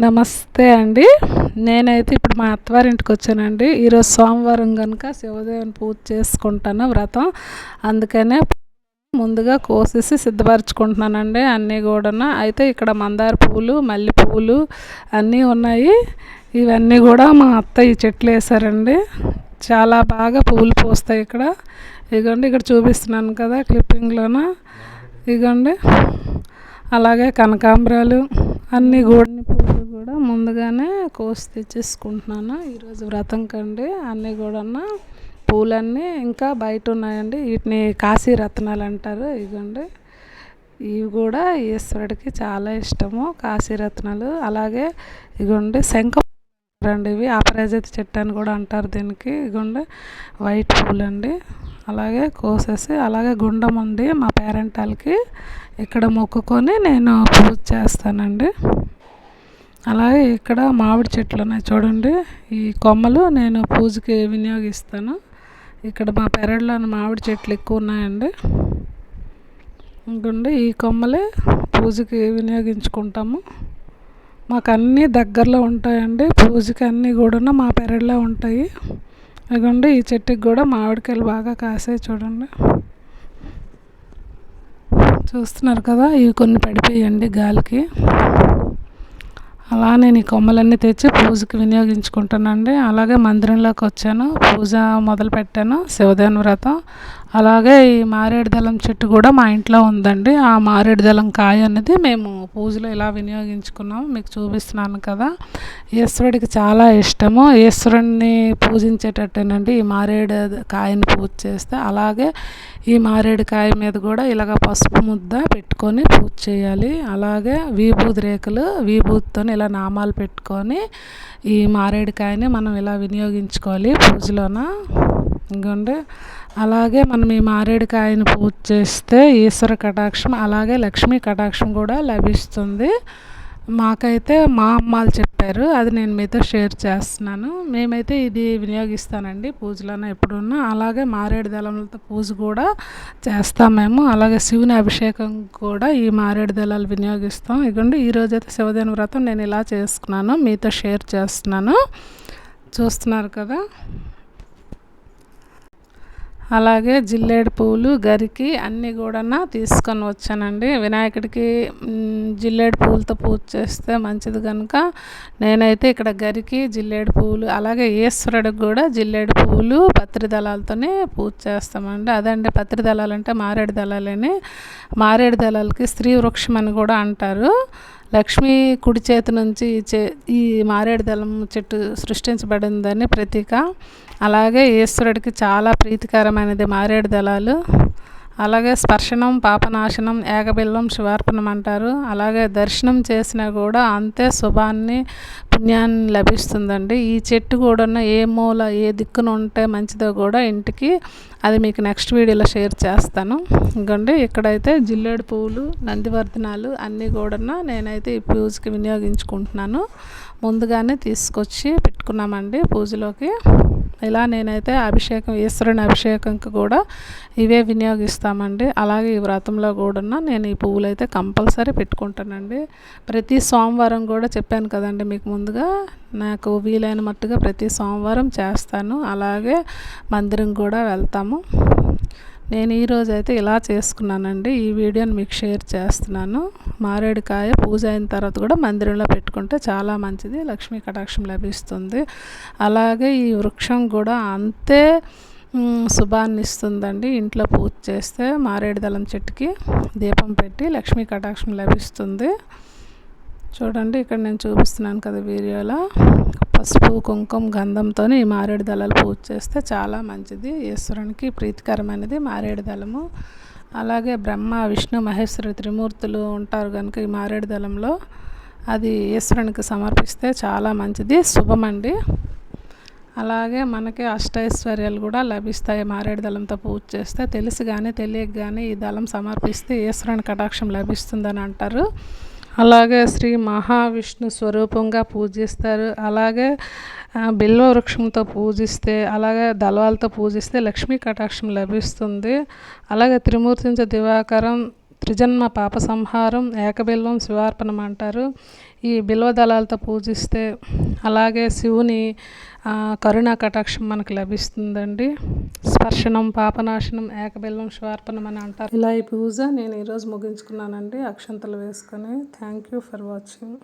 నమస్తే అండి. నేనైతే ఇప్పుడు మా అత్తవారింటికి వచ్చానండి. ఈరోజు సోమవారం కనుక శివదేవుని పూజ చేసుకుంటాను వ్రతం. అందుకనే ముందుగా కోసేసి సిద్ధపరచుకుంటున్నానండి అన్నీ కూడా. అయితే ఇక్కడ మందార పువ్వులు, మల్లె పువ్వులు అన్నీ ఉన్నాయి. ఇవన్నీ కూడా మా అత్త ఈ చెట్లు వేసారండి. చాలా బాగా పువ్వులు పూస్తాయి ఇక్కడ. ఇదిగోండి ఇక్కడ చూపిస్తున్నాను కదా క్లిప్పింగ్లోన. ఇదిగోండి అలాగే కనకాంబరాలు అన్నీ కూడా పూలు కూడా ముందుగానే కోసి తెచ్చేసుకుంటున్నాను ఈరోజు వ్రతం కండి. అన్నీ కూడా పూలన్నీ ఇంకా బయట ఉన్నాయండి. వీటిని కాశీ రత్నాలు అంటారు. ఇదిగోండి ఇవి కూడా ఈశ్వరుడికి చాలా ఇష్టము కాశీ రత్నాలు. అలాగే ఇదిగోండి శంఖ అండి, ఇవి అపరాజిత చెట్టు అని కూడా అంటారు దీనికి. ఇదిగోండి వైట్ పూలండి. అలాగే కోసేసి అలాగే గుండం ఉంది మా పేరెంటాలకి, ఇక్కడ మొక్కుకొని నేను పూజ చేస్తానండి. అలాగే ఇక్కడ మామిడి చెట్లు ఉన్నాయి చూడండి. ఈ కొమ్మలు నేను పూజకి వినియోగిస్తాను. ఇక్కడ మా పెరట్లో మామిడి చెట్లు ఎక్కువ ఉన్నాయండి. ఇంకోండి ఈ కొమ్మలే పూజకి వినియోగించుకుంటాము. మాకు అన్నీ దగ్గరలో ఉంటాయండి. పూజకి అన్నీ కూడా మా పెరట్లో ఉంటాయి. ఇదిగోండి ఈ చెట్టుకి కూడా మామిడికాయలు బాగా కాసాయి చూడండి. చూస్తున్నారు కదా, ఇవి కొన్ని పడిపోయాయండి గాలికి. అలా నేను ఈ కొమ్మలన్నీ తెచ్చి పూజకి వినియోగించుకుంటానండి. అలాగే మందిరంలోకి వచ్చాను, పూజ మొదలు పెట్టాను శివదేవుని వ్రతం. అలాగే ఈ మారేడు దళం చెట్టు కూడా మా ఇంట్లో ఉందండి. ఆ మారేడు దళం కాయ అనేది మేము పూజలో ఇలా వినియోగించుకున్నాము. మీకు చూపిస్తున్నాను కదా. ఈశ్వరుడికి చాలా ఇష్టము. ఈశ్వరుడిని పూజించేటట్టేనండి ఈ మారేడు కాయని పూజ చేస్తే. అలాగే ఈ మారేడు కాయ మీద కూడా ఇలాగ పసుపు ముద్ద పెట్టుకొని పూజ చేయాలి. అలాగే విభూది రేకులు, విభూతితో ఇలా నామాలు పెట్టుకొని ఈ మారేడుకాయని మనం ఇలా వినియోగించుకోవాలి పూజలోన. ఇంకోండి అలాగే మనం ఈ మారేడుకాయని పూజ చేస్తే ఈశ్వర కటాక్షం అలాగే లక్ష్మీ కటాక్షం కూడా లభిస్తుంది. మాకైతే మా అమ్మాలు చెప్పారు, అది నేను మీతో షేర్ చేస్తున్నాను. మేమైతే ఇది వినియోగిస్తానండి పూజలోనే ఎప్పుడున్నా. అలాగే మారేడు దళాలతో పూజ కూడా చేస్తాం మేము. అలాగే శివుని అభిషేకం కూడా ఈ మారేడు దళాలు వినియోగిస్తాం. ఇదిగోండి ఈరోజైతే శివదేవుని వ్రతం నేను ఇలా చేసుకున్నాను, మీతో షేర్ చేస్తున్నాను. చూస్తున్నారు కదా. అలాగే జిల్లేడు పువ్వులు, గరికి అన్నీ కూడా తీసుకొని వచ్చానండి. వినాయకుడికి జిల్లేడు పువ్వులతో పూజ చేస్తే మంచిది కనుక నేనైతే ఇక్కడ గరికి, జిల్లేడు పువ్వులు, అలాగే ఈశ్వరుడికి కూడా జిల్లేడు పువ్వులు పత్రి దళాలతోనే పూజ చేస్తామండి. అదండి పత్రి దళాలు అంటే మారేడు దళాలని. మారేడు దళాలకి స్త్రీ వృక్షం అని కూడా అంటారు. లక్ష్మీ కుడి చేతి నుంచి ఈ మారేడు దళం చెట్టు సృష్టించబడిందని ప్రతీక. అలాగే ఈశ్వరుడికి చాలా ప్రీతికరమైనది మారేడు దళాలు. అలాగే స్పర్శనం పాపనాశనం, ఏకబిల్వం శివార్పణం అంటారు. అలాగే దర్శనం చేసినా కూడా అంతే శుభాన్ని పుణ్యాన్ని లభిస్తుందండి. ఈ చెట్టు కూడా ఏ మూల ఏ దిక్కున ఉంటే మంచిదో కూడా ఇంటికి, అది మీకు నెక్స్ట్ వీడియోలో షేర్ చేస్తాను. ఇంకోండి ఇక్కడైతే జిల్లేడు పువ్వులు, నందివర్ధనాలు అన్నీ కూడా నేనైతే ఈ పూజకి వినియోగించుకుంటున్నాను. ముందుగానే తీసుకొచ్చి పెట్టుకున్నామండి పూజలోకి. ఇలా నేనైతే అభిషేకం ఈశ్వరుని అభిషేకంకి కూడా ఇవే వినియోగిస్తామండి. అలాగే ఈ వ్రతంలో కూడా నేను ఈ పువ్వులు అయితే కంపల్సరీ పెట్టుకుంటానండి. ప్రతి సోమవారం కూడా చెప్పాను కదండి మీకు ముందుగా, నాకు వీలైన మట్టుగా ప్రతి సోమవారం చేస్తాను. అలాగే మందిరం కూడా వెళ్తాము. నేను ఈరోజు అయితే ఇలా చేసుకున్నానండి. ఈ వీడియోని మీకు షేర్ చేస్తున్నాను. మారేడుకాయ పూజ అయిన తర్వాత కూడా మందిరంలో పెట్టుకుంటే చాలా మంచిది, లక్ష్మీ కటాక్షం లభిస్తుంది. అలాగే ఈ వృక్షం కూడా అంతే శుభాన్ని ఇస్తుందండి. ఇంట్లో పూజ చేస్తే మారేడు దళం చెట్టుకి దీపం పెట్టి లక్ష్మీ కటాక్షం లభిస్తుంది. చూడండి ఇక్కడ నేను చూపిస్తున్నాను కదా వీడియోలో. పసుపు కుంకుమ గంధంతో ఈ మారేడు దళాలు పూజ చేస్తే చాలా మంచిది, ఈశ్వరునికి ప్రీతికరమైనది మారేడు దళము. అలాగే బ్రహ్మ విష్ణు మహేశ్వర త్రిమూర్తులు ఉంటారు కనుక ఈ మారేడు దళంలో అది ఈశ్వరునికి సమర్పిస్తే చాలా మంచిది, శుభమండి. అలాగే మనకి అష్టైశ్వర్యాలు కూడా లభిస్తాయి మారేడు దళంతో పూజ చేస్తే. తెలిసి కానీ తెలియక కానీ ఈ దళం సమర్పిస్తే ఈశ్వరుని కటాక్షం లభిస్తుందని అంటారు. అలాగే శ్రీ మహావిష్ణు స్వరూపంగా పూజిస్తారు. అలాగే బిల్వ వృక్షంతో పూజిస్తే, అలాగే దళాలతో పూజిస్తే లక్ష్మీ కటాక్షం లభిస్తుంది. అలాగే త్రిమూర్తించ దివాకరం, త్రిజన్మ పాప సంహారం, ఏకబిల్వం శివార్పణం అంటారు. ఈ బిల్వ దళాలతో పూజిస్తే అలాగే శివుని కరుణా కటాక్షం మనకు లభిస్తుందండి. స్పర్శనం పాపనాశనం ఏకబిల్వం శ్వార్పణం అని అంటారు. ఇలా ఈ పూజ నేను ఈరోజు ముగించుకున్నానండి అక్షంతలు వేసుకొని. Thank you for watching.